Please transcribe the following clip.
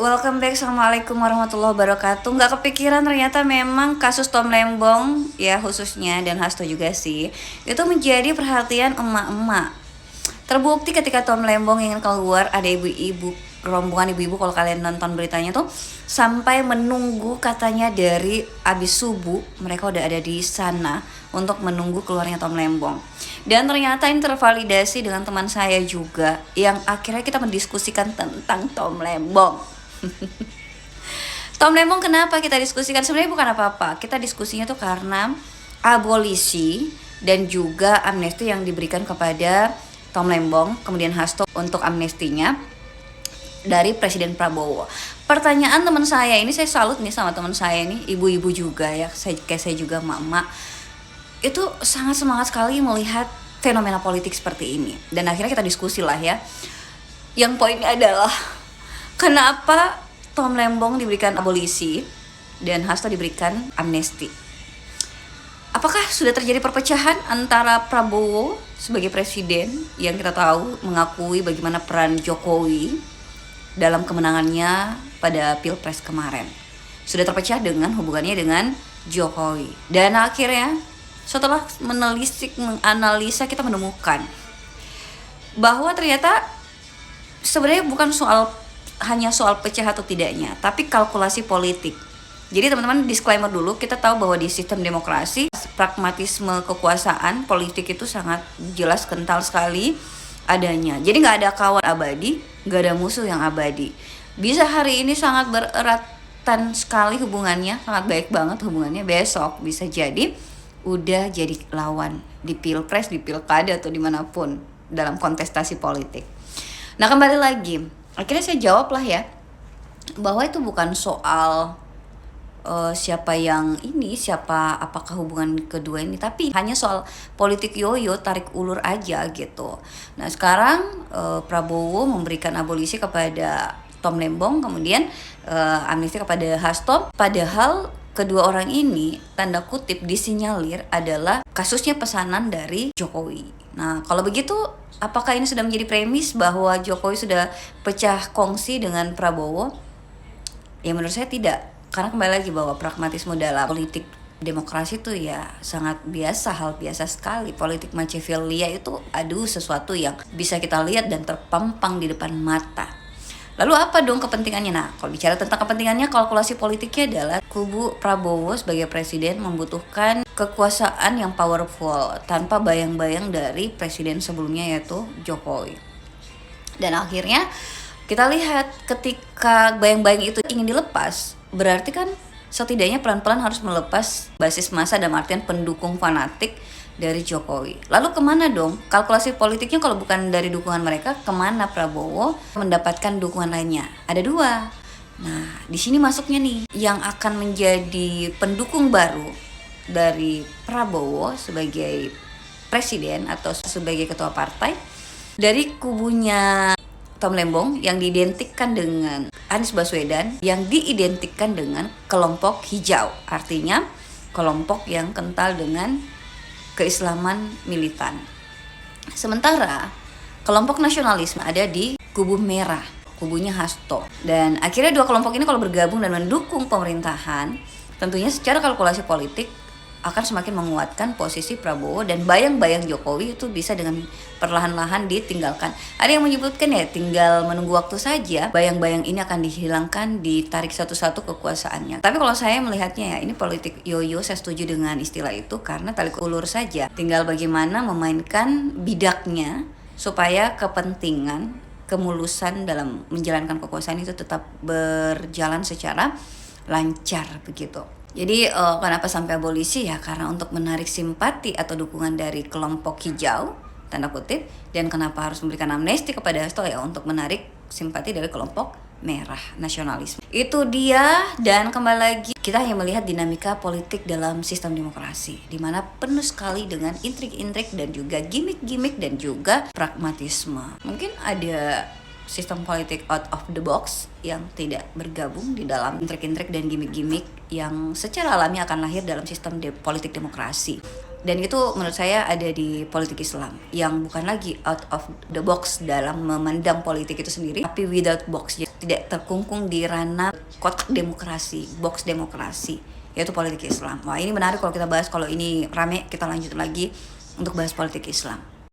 Welcome back, assalamualaikum warahmatullahi wabarakatuh. Nggak kepikiran ternyata memang kasus Tom Lembong ya khususnya, dan Hasto juga sih, itu menjadi perhatian emak-emak. Terbukti ketika Tom Lembong ingin keluar, ada ibu-ibu, rombongan ibu-ibu kalau kalian nonton beritanya tuh, sampai menunggu katanya dari abis subuh mereka udah ada di sana untuk menunggu keluarnya Tom Lembong. Dan ternyata ini tervalidasi dengan teman saya juga, yang akhirnya kita mendiskusikan tentang Tom Lembong. Tom Lembong kenapa kita diskusikan? Sebenarnya bukan apa-apa. Kita diskusinya tuh karena abolisi dan juga amnesti yang diberikan kepada Tom Lembong, kemudian Hasto untuk amnestinya dari Presiden Prabowo. Pertanyaan teman saya ini, saya salut nih sama teman saya ini, ibu-ibu juga ya, kayak saya juga emak-emak, itu sangat semangat sekali melihat fenomena politik seperti ini. Dan akhirnya kita diskusi lah ya. Yang poinnya adalah kenapa Tom Lembong diberikan abolisi dan Hasto diberikan amnesti? Apakah sudah terjadi perpecahan antara Prabowo sebagai presiden yang kita tahu mengakui bagaimana peran Jokowi dalam kemenangannya pada Pilpres kemarin? Sudah terpecah dengan hubungannya dengan Jokowi. Dan akhirnya setelah menelisik, menganalisa, kita menemukan bahwa ternyata sebenarnya bukan hanya soal pecah atau tidaknya, tapi kalkulasi politik. Jadi teman-teman, disclaimer dulu, kita tahu bahwa di sistem demokrasi, pragmatisme kekuasaan politik itu sangat jelas, kental sekali adanya. Jadi nggak ada kawan abadi, nggak ada musuh yang abadi. Bisa hari ini sangat bereratan sekali hubungannya, sangat baik banget hubungannya, besok bisa jadi udah jadi lawan di pilpres, di pilkada, atau dimanapun dalam kontestasi politik. Nah, kembali lagi, akhirnya saya jawab lah ya, bahwa itu bukan soal apakah hubungan kedua ini, tapi hanya soal politik yoyo, tarik ulur aja gitu. Nah, sekarang Prabowo memberikan abolisi kepada Tom Lembong, kemudian amnesti kepada Hasto, padahal kedua orang ini tanda kutip disinyalir adalah kasusnya pesanan dari Jokowi. Nah, kalau begitu apakah ini sudah menjadi premis bahwa Jokowi sudah pecah kongsi dengan Prabowo? Ya menurut saya tidak. Karena kembali lagi bahwa pragmatisme dalam politik demokrasi itu ya sangat biasa, hal biasa sekali. Politik Machiavellia itu sesuatu yang bisa kita lihat dan terpampang di depan mata. Lalu apa dong kepentingannya? Nah, kalau bicara tentang kepentingannya, kalkulasi politiknya adalah kubu Prabowo sebagai presiden membutuhkan kekuasaan yang powerful tanpa bayang-bayang dari presiden sebelumnya, yaitu Jokowi. Dan akhirnya kita lihat ketika bayang-bayang itu ingin dilepas, berarti kan setidaknya pelan-pelan harus melepas basis massa dan artian pendukung fanatik dari Jokowi. Lalu kemana dong kalkulasi politiknya kalau bukan dari dukungan mereka? Kemana Prabowo mendapatkan dukungan lainnya? Ada dua. Nah, di sini masuknya nih yang akan menjadi pendukung baru dari Prabowo sebagai presiden atau sebagai ketua partai dari kubunya Tom Lembong yang diidentikan dengan Anies Baswedan, yang diidentikan dengan kelompok hijau, artinya kelompok yang kental dengan keislaman militan. Sementara kelompok nasionalisme ada di kubu merah, kubunya Hasto. Dan akhirnya dua kelompok ini kalau bergabung dan mendukung pemerintahan, tentunya secara kalkulasi politik akan semakin menguatkan posisi Prabowo, dan bayang-bayang Jokowi itu bisa dengan perlahan-lahan ditinggalkan. Ada yang menyebutkan ya tinggal menunggu waktu saja, bayang-bayang ini akan dihilangkan, ditarik satu-satu kekuasaannya. Tapi kalau saya melihatnya ya, ini politik yoyo, saya setuju dengan istilah itu karena tarik ulur saja. Tinggal bagaimana memainkan bidaknya supaya kepentingan, kemulusan dalam menjalankan kekuasaan itu tetap berjalan secara lancar begitu. Jadi kenapa sampai abolisi ya, karena untuk menarik simpati atau dukungan dari kelompok hijau tanda kutip, dan kenapa harus memberikan amnesti kepada Hasto ya, untuk menarik simpati dari kelompok merah, nasionalisme. Itu dia. Dan kembali lagi kita hanya melihat dinamika politik dalam sistem demokrasi, di mana penuh sekali dengan intrik-intrik dan juga gimmick-gimmick dan juga pragmatisme. Mungkin ada sistem politik out of the box yang tidak bergabung di dalam intrik-intrik dan gimmick-gimmick yang secara alami akan lahir dalam sistem politik demokrasi. Dan itu menurut saya ada di politik Islam yang bukan lagi out of the box dalam memandang politik itu sendiri, tapi without box. tidak terkungkung di ranah kotak demokrasi, box demokrasi, yaitu politik Islam. Wah, ini menarik kalau kita bahas. Kalau ini rame, kita lanjut lagi untuk bahas politik Islam.